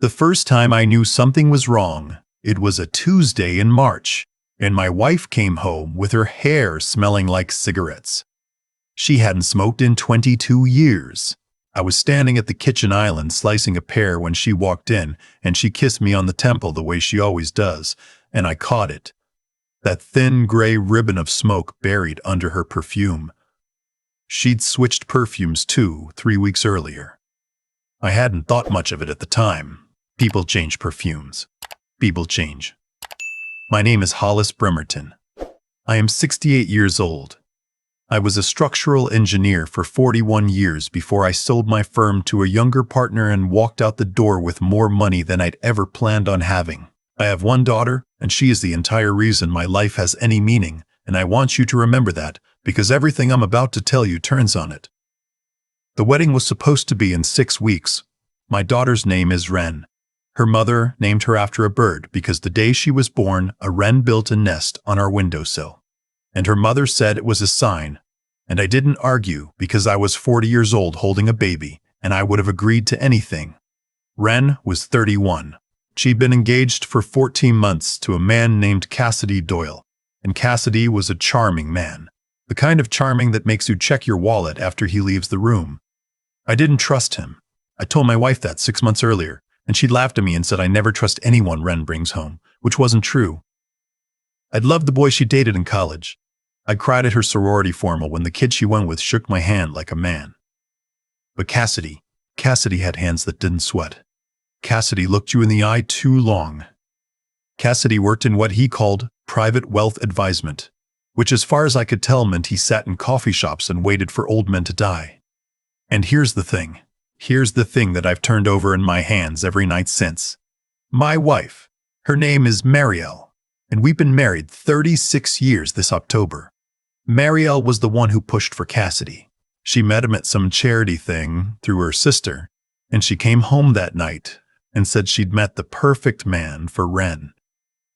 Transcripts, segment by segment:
The first time I knew something was wrong, it was a Tuesday in March, and my wife came home with her hair smelling like cigarettes. She hadn't smoked in 22 years. I was standing at the kitchen island slicing a pear when she walked in, and she kissed me on the temple the way she always does, and I caught it. That thin gray ribbon of smoke buried under her perfume. She'd switched perfumes too, 3 weeks earlier. I hadn't thought much of it at the time. People change perfumes. People change. My name is Hollis Bremerton. I am 68 years old. I was a structural engineer for 41 years before I sold my firm to a younger partner and walked out the door with more money than I'd ever planned on having. I have one daughter, and she is the entire reason my life has any meaning, and I want you to remember that, because everything I'm about to tell you turns on it. The wedding was supposed to be in 6 weeks. My daughter's name is Wren. Her mother named her after a bird because the day she was born, a wren built a nest on our windowsill. And her mother said it was a sign, and I didn't argue because I was 40 years old holding a baby, and I would have agreed to anything. Wren was 31. She'd been engaged for 14 months to a man named Cassidy Doyle, and Cassidy was a charming man, the kind of charming that makes you check your wallet after he leaves the room. I didn't trust him. I told my wife that 6 months earlier, and she laughed at me and said I never trust anyone Wren brings home, which wasn't true. I'd loved the boy she dated in college. I cried at her sorority formal when the kid she went with shook my hand like a man. But Cassidy had hands that didn't sweat. Cassidy looked you in the eye too long. Cassidy worked in what he called private wealth advisement, which as far as I could tell meant he sat in coffee shops and waited for old men to die. And here's the thing that I've turned over in my hands every night since. My wife, her name is Marielle, and we've been married 36 years this October. Marielle was the one who pushed for Cassidy. She met him at some charity thing through her sister, and she came home that night and said she'd met the perfect man for Wren.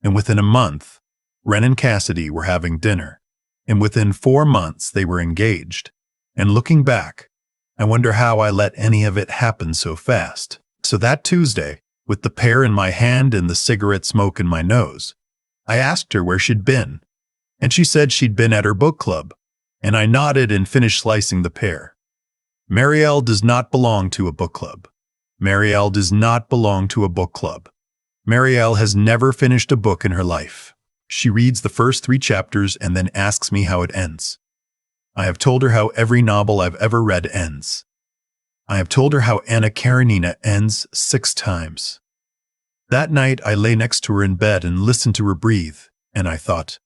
And within a month, Wren and Cassidy were having dinner, and within 4 months they were engaged. And looking back, I wonder how I let any of it happen so fast. So that Tuesday, with the pear in my hand and the cigarette smoke in my nose, I asked her where she'd been, and she said she'd been at her book club, and I nodded and finished slicing the pear. Marielle does not belong to a book club. Marielle does not belong to a book club. Marielle has never finished a book in her life. She reads the first 3 chapters and then asks me how it ends. I have told her how every novel I've ever read ends. I have told her how Anna Karenina ends 6 times. That night, I lay next to her in bed and listened to her breathe, and I thought,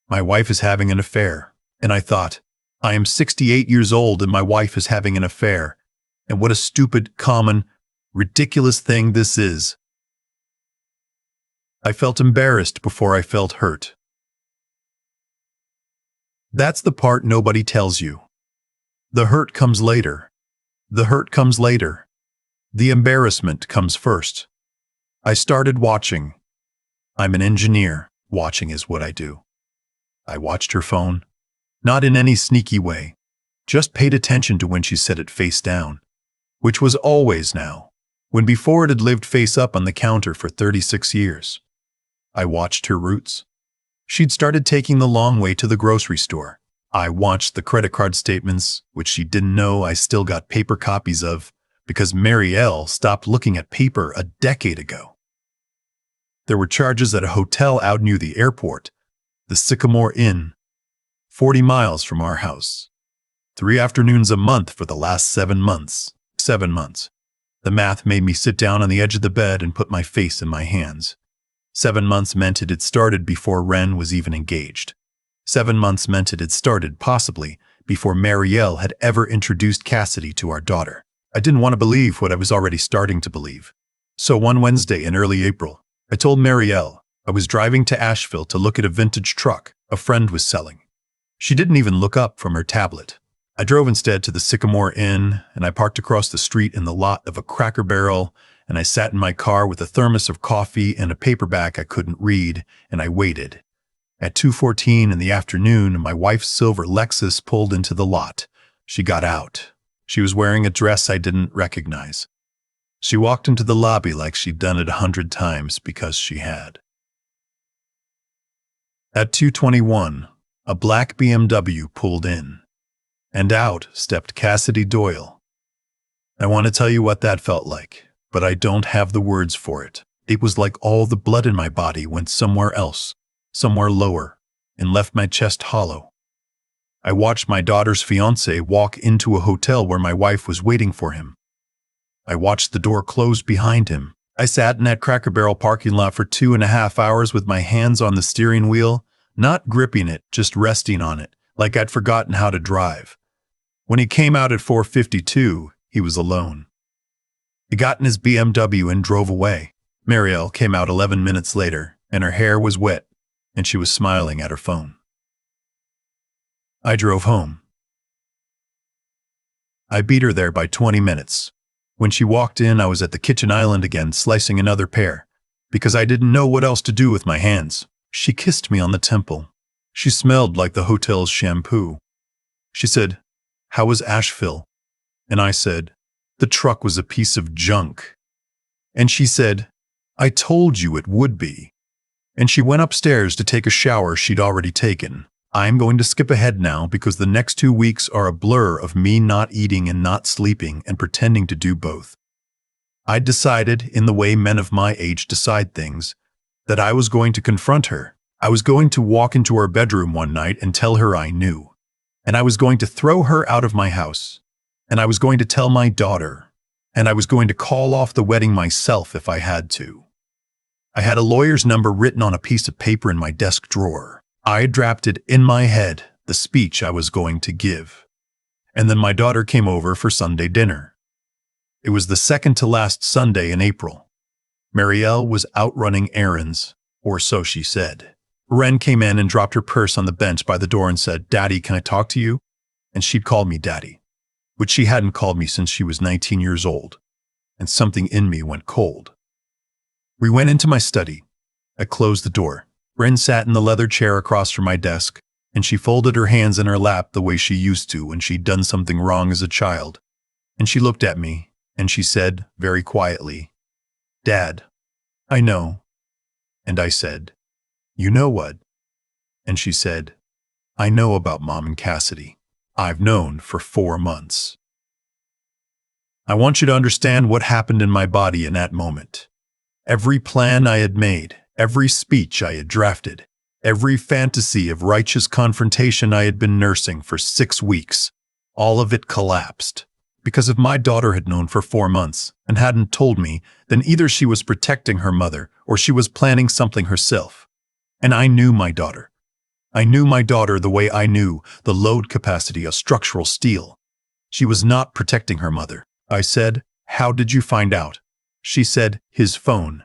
my wife is having an affair. And I thought, I am 68 years old and my wife is having an affair. And what a stupid, common, ridiculous thing this is. I felt embarrassed before I felt hurt. That's the part nobody tells you. The hurt comes later. The hurt comes later. The embarrassment comes first. I started watching. I'm an engineer. Watching is what I do. I watched her phone. Not in any sneaky way. Just paid attention to when she set it face down. Which was always now. When before it had lived face up on the counter for 36 years. I watched her routes. She'd started taking the long way to the grocery store. I watched the credit card statements, which she didn't know I still got paper copies of, because Marielle stopped looking at paper a decade ago. There were charges at a hotel out near the airport, the Sycamore Inn, 40 miles from our house. 3 afternoons a month for the last 7 months. 7 months. The math made me sit down on the edge of the bed and put my face in my hands. 7 months meant it had started before Wren was even engaged. 7 months meant it had started, possibly, before Marielle had ever introduced Cassidy to our daughter. I didn't want to believe what I was already starting to believe. So one Wednesday in early April, I told Marielle I was driving to Asheville to look at a vintage truck a friend was selling. She didn't even look up from her tablet. I drove instead to the Sycamore Inn, and I parked across the street in the lot of a Cracker Barrel, and I sat in my car with a thermos of coffee and a paperback I couldn't read, and I waited. At 2:14 in the afternoon, my wife's silver Lexus pulled into the lot. She got out. She was wearing a dress I didn't recognize. She walked into the lobby like she'd done it 100 times because she had. At 2:21, a black BMW pulled in, and out stepped Cassidy Doyle. I want to tell you what that felt like, but I don't have the words for it. It was like all the blood in my body went somewhere else, somewhere lower, and left my chest hollow. I watched my daughter's fiancé walk into a hotel where my wife was waiting for him. I watched the door close behind him. I sat in that Cracker Barrel parking lot for 2.5 hours with my hands on the steering wheel, not gripping it, just resting on it, like I'd forgotten how to drive. When he came out at 4:52, he was alone. He got in his BMW and drove away. Marielle came out 11 minutes later, and her hair was wet, and she was smiling at her phone. I drove home. I beat her there by 20 minutes. When she walked in, I was at the kitchen island again, slicing another pear, because I didn't know what else to do with my hands. She kissed me on the temple. She smelled like the hotel's shampoo. She said, "How was Asheville?" And I said, "The truck was a piece of junk." And she said, "I told you it would be." And she went upstairs to take a shower she'd already taken. I'm going to skip ahead now because the next 2 weeks are a blur of me not eating and not sleeping and pretending to do both. I decided, in the way men of my age decide things, that I was going to confront her. I was going to walk into her bedroom one night and tell her I knew. And I was going to throw her out of my house. And I was going to tell my daughter. And I was going to call off the wedding myself if I had to. I had a lawyer's number written on a piece of paper in my desk drawer. I drafted in my head the speech I was going to give. And then my daughter came over for Sunday dinner. It was the second to last Sunday in April. Marielle was out running errands, or so she said. Ren came in and dropped her purse on the bench by the door and said, "Daddy, can I talk to you?" And she'd called me Daddy, which she hadn't called me since she was 19 years old. And something in me went cold. We went into my study. I closed the door. Ren sat in the leather chair across from my desk, and she folded her hands in her lap the way she used to when she'd done something wrong as a child. And she looked at me, and she said, very quietly, "Dad, I know." And I said, "You know what?" And she said, "I know about Mom and Cassidy. I've known for 4 months." I want you to understand what happened in my body in that moment. Every plan I had made, every speech I had drafted, every fantasy of righteous confrontation I had been nursing for 6 weeks, all of it collapsed. Because if my daughter had known for 4 months and hadn't told me, then either she was protecting her mother or she was planning something herself. And I knew my daughter. I knew my daughter the way I knew the load capacity of structural steel. She was not protecting her mother. I said, "How did you find out?" She said, "His phone.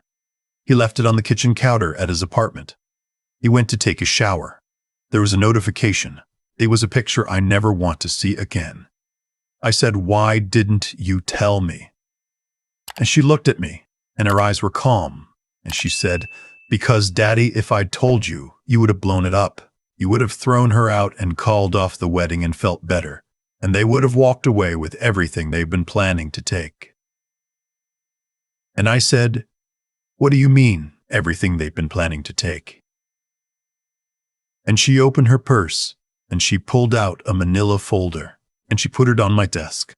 He left it on the kitchen counter at his apartment. He went to take a shower. There was a notification. It was a picture I never want to see again." I said, "Why didn't you tell me?" And she looked at me, and her eyes were calm, and she said, "Because, Daddy, if I'd told you, you would have blown it up. You would have thrown her out and called off the wedding and felt better, and they would have walked away with everything they've been planning to take." And I said, "What do you mean, everything they've been planning to take?" And she opened her purse, and she pulled out a manila folder, and she put it on my desk.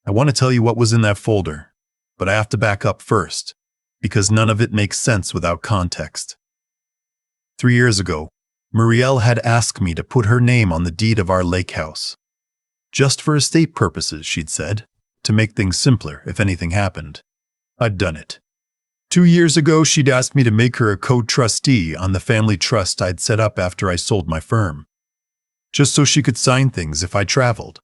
I want to tell you what was in that folder, but I have to back up first, because none of it makes sense without context. 3 years ago, Marielle had asked me to put her name on the deed of our lake house. Just for estate purposes, she'd said, to make things simpler if anything happened. I'd done it. 2 years ago, she'd asked me to make her a co-trustee on the family trust I'd set up after I sold my firm, just so she could sign things if I traveled.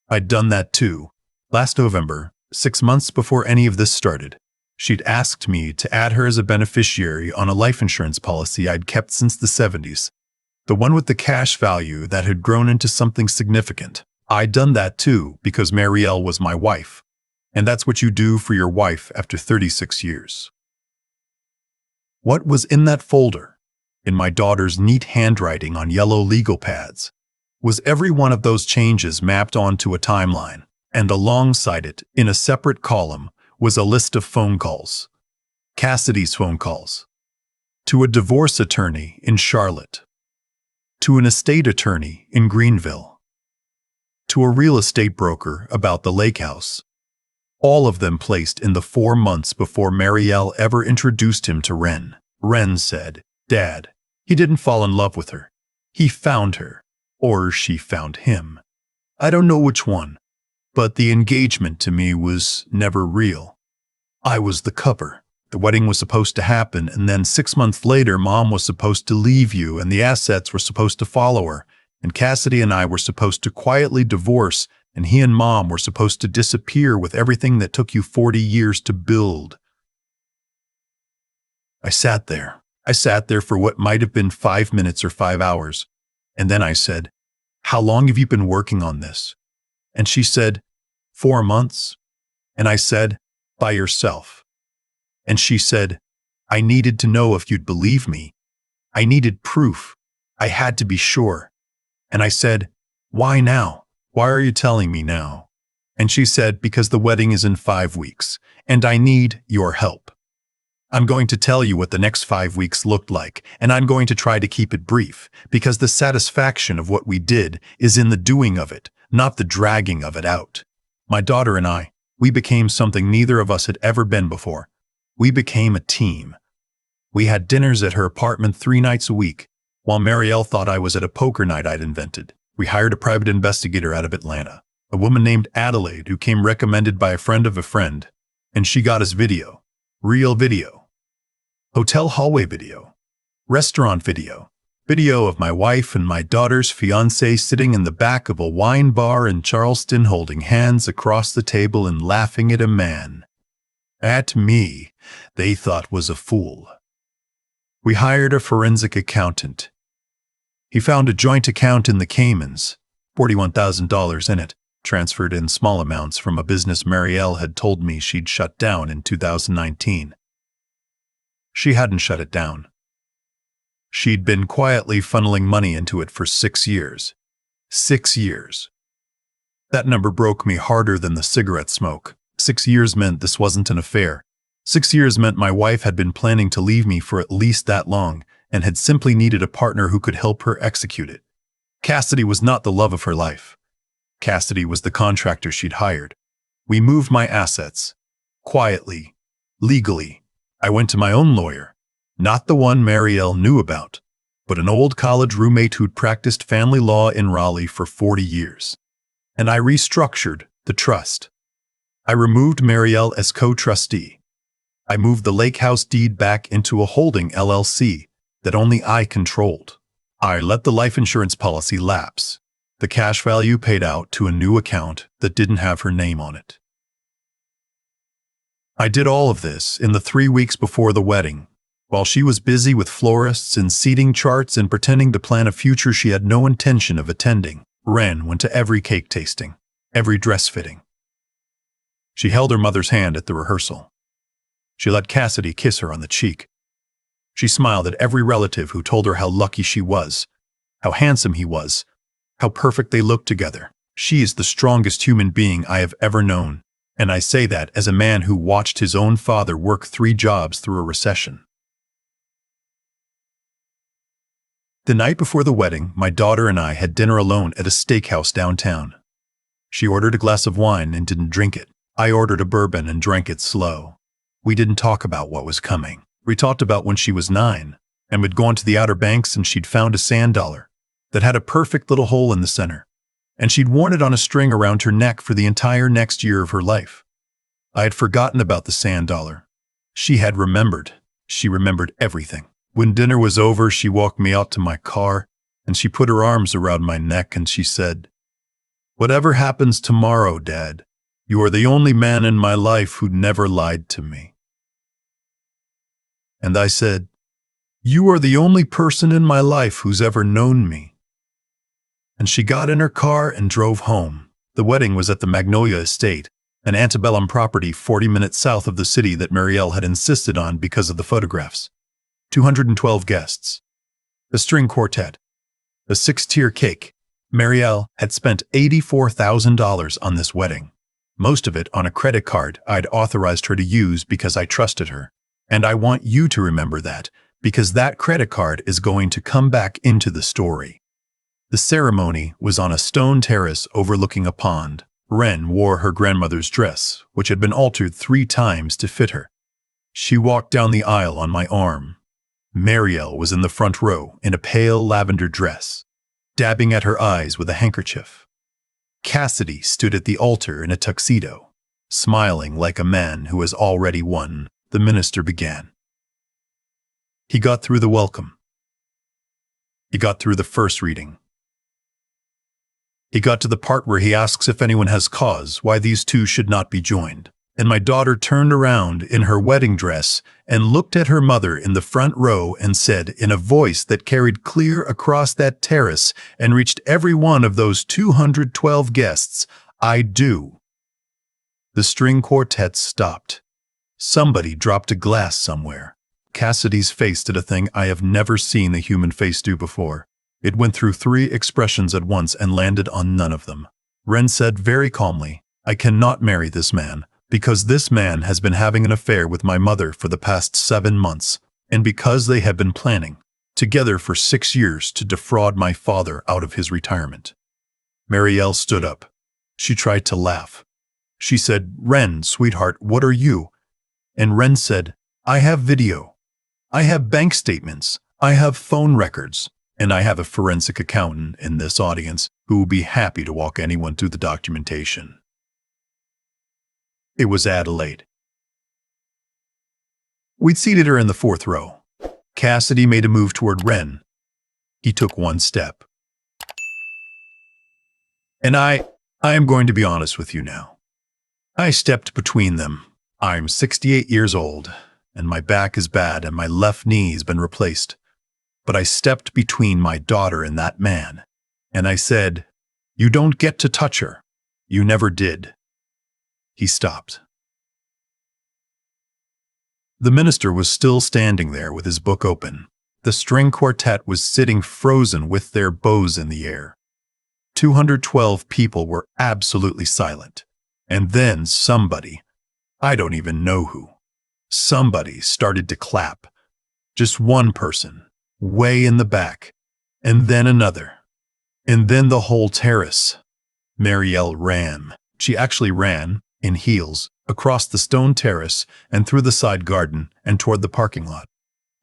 I'd done that too. Last November, 6 months before any of this started, she'd asked me to add her as a beneficiary on a life insurance policy I'd kept since the 70s, the one with the cash value that had grown into something significant. I'd done that too because Marielle was my wife, and that's what you do for your wife after 36 years. What was in that folder, in my daughter's neat handwriting on yellow legal pads, was every one of those changes mapped onto a timeline, and alongside it, in a separate column, was a list of phone calls. Cassidy's phone calls. To a divorce attorney in Charlotte. To an estate attorney in Greenville. To a real estate broker about the lake house. All of them placed in the 4 months before Marielle ever introduced him to Ren. Ren said, "Dad, he didn't fall in love with her. He found her. Or she found him. I don't know which one. But the engagement to me was never real. I was the cover. The wedding was supposed to happen, and then 6 months later, Mom was supposed to leave you, and the assets were supposed to follow her, and Cassidy and I were supposed to quietly divorce, and he and Mom were supposed to disappear with everything that took you 40 years to build." I sat there. I sat there for what might have been 5 minutes or 5 hours, and then I said, "How long have you been working on this?" And she said, 4 months. And I said, "By yourself?" And she said, "I needed to know if you'd believe me. I needed proof. I had to be sure." And I said, "Why now? Why are you telling me now?" And she said, "Because the wedding is in 5 weeks, and I need your help. I'm going to tell you what the next 5 weeks looked like, and I'm going to try to keep it brief, because the satisfaction of what we did is in the doing of it, not the dragging of it out. My daughter and I, we became something neither of us had ever been before. We became a team. We had dinners at her apartment 3 nights a week, while Marielle thought I was at a poker night I'd invented. We hired a private investigator out of Atlanta, a woman named Adelaide who came recommended by a friend of a friend, and she got us video. Real video. Hotel hallway video. Restaurant video. Video of my wife and my daughter's fiancé sitting in the back of a wine bar in Charleston holding hands across the table and laughing at a man. At me, they thought was a fool. We hired a forensic accountant. He found a joint account in the Caymans, $41,000 in it, transferred in small amounts from a business Marielle had told me she'd shut down in 2019. She hadn't shut it down. She'd been quietly funneling money into it for 6 years. 6 years. That number broke me harder than the cigarette smoke. 6 years meant this wasn't an affair. 6 years meant my wife had been planning to leave me for at least that long and had simply needed a partner who could help her execute it. Cassidy was not the love of her life. Cassidy was the contractor she'd hired. We moved my assets. Quietly. Legally. I went to my own lawyer. Not the one Marielle knew about, but an old college roommate who'd practiced family law in Raleigh for 40 years. And I restructured the trust. I removed Marielle as co-trustee. I moved the lake house deed back into a holding LLC that only I controlled. I let the life insurance policy lapse. The cash value paid out to a new account that didn't have her name on it. I did all of this in the 3 weeks before the wedding, while she was busy with florists and seating charts and pretending to plan a future she had no intention of attending. Ren went to every cake tasting, every dress fitting. She held her mother's hand at the rehearsal. She let Cassidy kiss her on the cheek. She smiled at every relative who told her how lucky she was, how handsome he was, how perfect they looked together. She is the strongest human being I have ever known, and I say that as a man who watched his own father work 3 jobs through a recession. The night before the wedding, my daughter and I had dinner alone at a steakhouse downtown. She ordered a glass of wine and didn't drink it. I ordered a bourbon and drank it slow. We didn't talk about what was coming. We talked about when she was 9, and we'd gone to the Outer Banks and she'd found a sand dollar that had a perfect little hole in the center, and she'd worn it on a string around her neck for the entire next year of her life. I had forgotten about the sand dollar. She had remembered. She remembered everything. When dinner was over, she walked me out to my car, and she put her arms around my neck and she said, "Whatever happens tomorrow, Dad, you are the only man in my life who never lied to me." And I said, "You are the only person in my life who's ever known me." And she got in her car and drove home. The wedding was at the Magnolia Estate, an antebellum property 40 minutes south of the city that Marielle had insisted on because of the photographs. 212 guests. A string quartet. A 6-tier cake. Marielle had spent $84,000 on this wedding. most of it on a credit card I'd authorized her to use because I trusted her. And I want you to remember that, because that credit card is going to come back into the story. The ceremony was on a stone terrace overlooking a pond. Ren wore her grandmother's dress, which had been altered 3 times to fit her. She walked down the aisle on my arm. Marielle was in the front row in a pale lavender dress, dabbing at her eyes with a handkerchief. Cassidy stood at the altar in a tuxedo, smiling like a man who has already won. The minister began. He got through the welcome. He got through the first reading. He got to the part where he asks if anyone has cause why these two should not be joined. And my daughter turned around in her wedding dress and looked at her mother in the front row and said in a voice that carried clear across that terrace and reached every one of those 212 guests, "I do." The string quartet stopped. Somebody dropped a glass somewhere. Cassidy's face did a thing I have never seen the human face do before. It went through 3 expressions at once and landed on none of them. Ren said very calmly, "I cannot marry this man, because this man has been having an affair with my mother for the past 7 months, and because they have been planning, together for 6 years, to defraud my father out of his retirement." Marielle stood up. She tried to laugh. She said, "Ren, sweetheart, what are you?" And Ren said, "I have video. I have bank statements. I have phone records. And I have a forensic accountant in this audience who will be happy to walk anyone through the documentation." It was Adelaide. We'd seated her in the 4th row. Cassidy made a move toward Ren. He took 1 step. And I am going to be honest with you now. I stepped between them. I'm 68 years old, and my back is bad and my left knee has been replaced. But I stepped between my daughter and that man, and I said, "You don't get to touch her. You never did." He stopped. The minister was still standing there with his book open. The string quartet was sitting frozen with their bows in the air. 212 people were absolutely silent. And then somebody, I don't even know who, somebody started to clap. Just one person. Way in the back, and then another, and then the whole terrace. Marielle ran. She actually ran, in heels, across the stone terrace and through the side garden and toward the parking lot.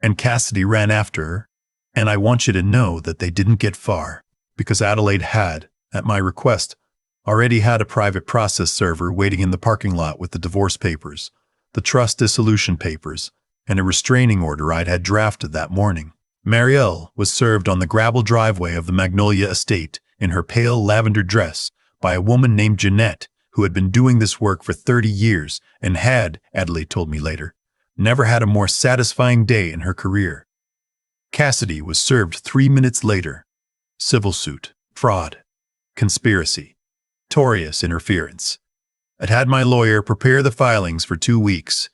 And Cassidy ran after her, and I want you to know that they didn't get far, because Adelaide had, at my request, already had a private process server waiting in the parking lot with the divorce papers, the trust dissolution papers, and a restraining order I'd had drafted that morning. Marielle was served on the gravel driveway of the Magnolia estate in her pale lavender dress by a woman named Jeanette, who had been doing this work for 30 years and had, Adelaide told me later, never had a more satisfying day in her career. Cassidy was served 3 minutes later. Civil suit, fraud, conspiracy, notorious interference. I'd had my lawyer prepare the filings for 2 weeks.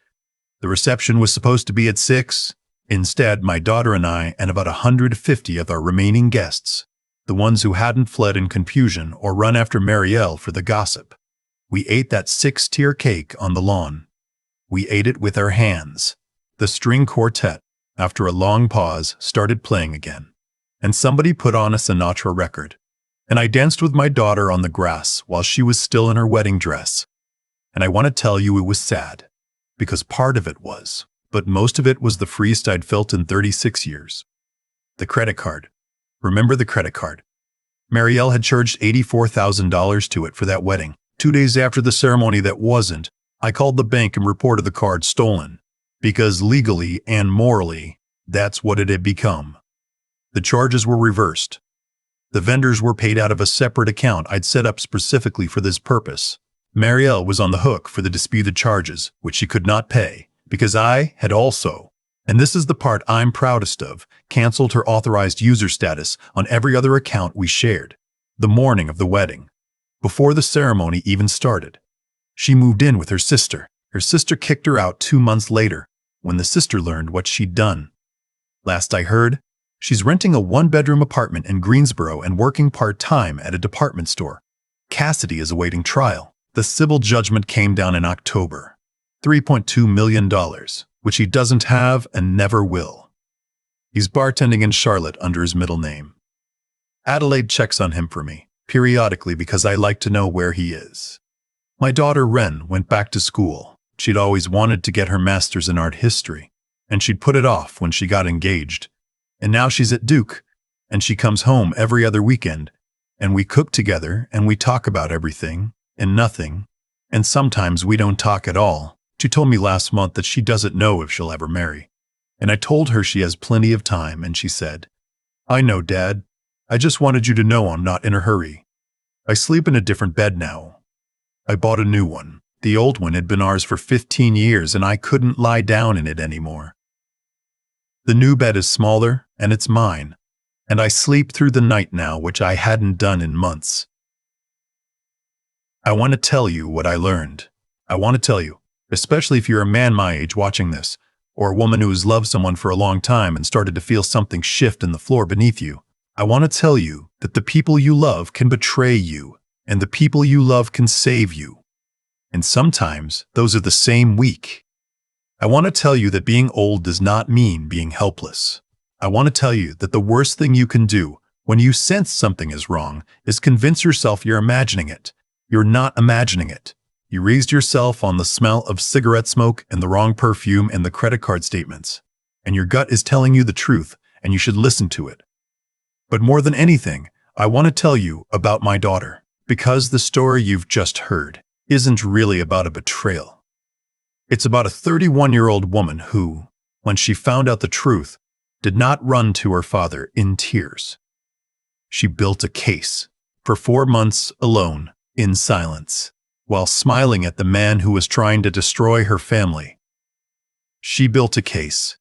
The reception was supposed to be at 6. Instead, my daughter and I and about 150 of our remaining guests, the ones who hadn't fled in confusion or run after Marielle for the gossip, we ate that 6-tier cake on the lawn. We ate it with our hands. The string quartet, after a long pause, started playing again, and somebody put on a Sinatra record, and I danced with my daughter on the grass while she was still in her wedding dress. And I want to tell you it was sad, because part of it was, but most of it was the freest I'd felt in 36 years. The credit card. Remember the credit card? Marielle had charged $84,000 to it for that wedding. 2 days after the ceremony that wasn't, I called the bank and reported the card stolen, because legally and morally, that's what it had become. The charges were reversed. The vendors were paid out of a separate account I'd set up specifically for this purpose. Marielle was on the hook for the disputed charges, which she could not pay, because I had also, and this is the part I'm proudest of, canceled her authorized user status on every other account we shared. The morning of the wedding, before the ceremony even started, she moved in with her sister. Her sister kicked her out 2 months later, when the sister learned what she'd done. Last I heard, she's renting a 1-bedroom apartment in Greensboro and working part-time at a department store. Cassidy is awaiting trial. The civil judgment came down in October. $3.2 million, which he doesn't have and never will. He's bartending in Charlotte under his middle name. Adelaide checks on him for me, periodically, because I like to know where he is. My daughter Ren went back to school. She'd always wanted to get her master's in art history, and she'd put it off when she got engaged. And now she's at Duke, and she comes home every other weekend, and we cook together, and we talk about everything and nothing, and sometimes we don't talk at all. She told me last month that she doesn't know if she'll ever marry, and I told her she has plenty of time, and she said, "I know, Dad. I just wanted you to know I'm not in a hurry. I sleep in a different bed now. I bought a new one. The old one had been ours for 15 years, and I couldn't lie down in it anymore. The new bed is smaller, and it's mine, and I sleep through the night now, which I hadn't done in months. I want to tell you what I learned. I want to tell you, especially if you're a man my age watching this, or a woman who has loved someone for a long time and started to feel something shift in the floor beneath you. I want to tell you that the people you love can betray you, and the people you love can save you. And sometimes those are the same week. I want to tell you that being old does not mean being helpless. I want to tell you that the worst thing you can do when you sense something is wrong is convince yourself you're imagining it. You're not imagining it. You raised yourself on the smell of cigarette smoke and the wrong perfume and the credit card statements, and your gut is telling you the truth, and you should listen to it. But more than anything, I want to tell you about my daughter, because the story you've just heard isn't really about a betrayal. It's about a 31-year-old woman who, when she found out the truth, did not run to her father in tears. She built a case for 4 months alone, in silence, while smiling at the man who was trying to destroy her family. She built a case,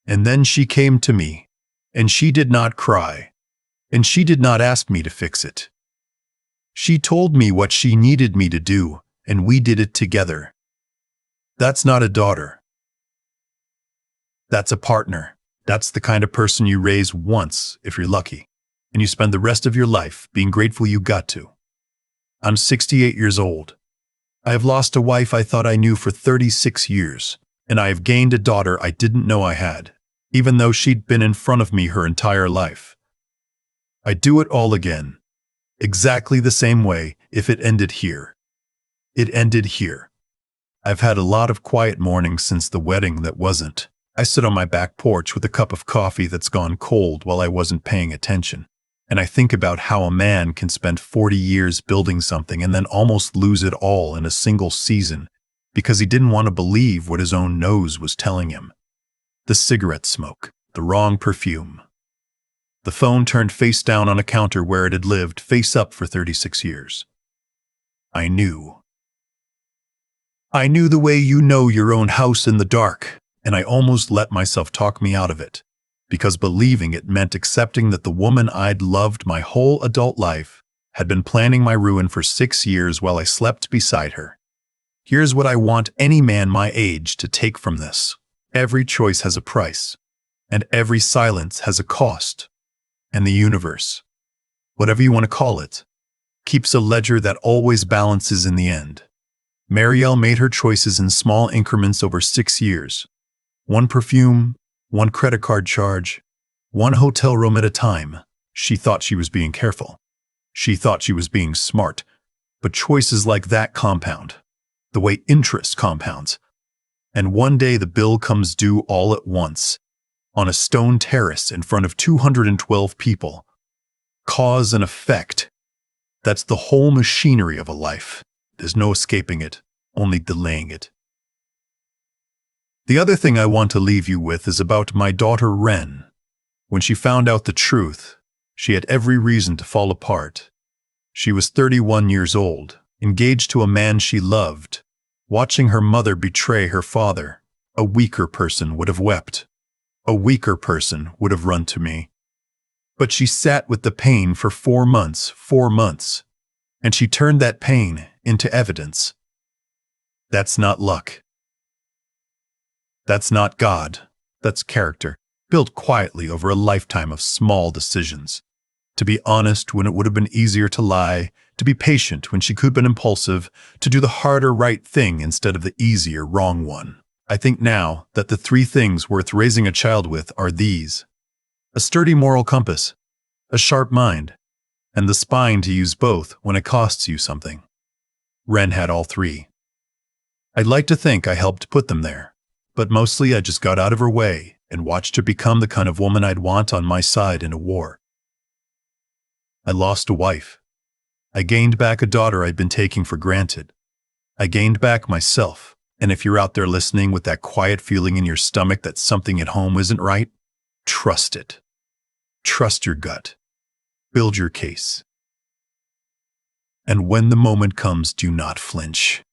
and then she came to me, and she did not cry, and she did not ask me to fix it. She told me what she needed me to do, and we did it together. That's not a daughter. That's a partner. That's the kind of person you raise once, if you're lucky, and you spend the rest of your life being grateful you got to. I'm 68 years old. I have lost a wife I thought I knew for 36 years, and I have gained a daughter I didn't know I had, even though she'd been in front of me her entire life. I'd do it all again, exactly the same way if it ended here. It ended here. I've had a lot of quiet mornings since the wedding that wasn't. I sit on my back porch with a cup of coffee that's gone cold while I wasn't paying attention, and I think about how a man can spend 40 years building something and then almost lose it all in a single season because he didn't want to believe what his own nose was telling him. The cigarette smoke, the wrong perfume. The phone turned face down on a counter where it had lived face up for 36 years. I knew. I knew the way you know your own house in the dark, and I almost let myself talk me out of it, because believing it meant accepting that the woman I'd loved my whole adult life had been planning my ruin for 6 years while I slept beside her. Here's what I want any man my age to take from this. Every choice has a price, and every silence has a cost. And the universe, whatever you want to call it, keeps a ledger that always balances in the end. Marielle made her choices in small increments over 6 years. 1 perfume, 1 credit card charge, 1 hotel room at a time. She thought she was being careful. She thought she was being smart. But choices like that compound, the way interest compounds. And one day the bill comes due all at once, on a stone terrace in front of 212 people. Cause and effect. That's the whole machinery of a life. There's no escaping it, only delaying it. The other thing I want to leave you with is about my daughter Ren. When she found out the truth, she had every reason to fall apart. She was 31 years old, engaged to a man she loved, watching her mother betray her father. A weaker person would have wept. A weaker person would have run to me. But she sat with the pain for 4 months, and she turned that pain into evidence. That's not luck. That's not God. That's character, built quietly over a lifetime of small decisions. To be honest when it would have been easier to lie, to be patient when she could have been impulsive, to do the harder right thing instead of the easier wrong one. I think now that the three things worth raising a child with are these: a sturdy moral compass, a sharp mind, and the spine to use both when it costs you something. Ren had all three. I'd like to think I helped put them there, but mostly I just got out of her way and watched her become the kind of woman I'd want on my side in a war. I lost a wife. I gained back a daughter I'd been taking for granted. I gained back myself, and if you're out there listening with that quiet feeling in your stomach that something at home isn't right, trust it. Trust your gut. Build your case. And when the moment comes, do not flinch.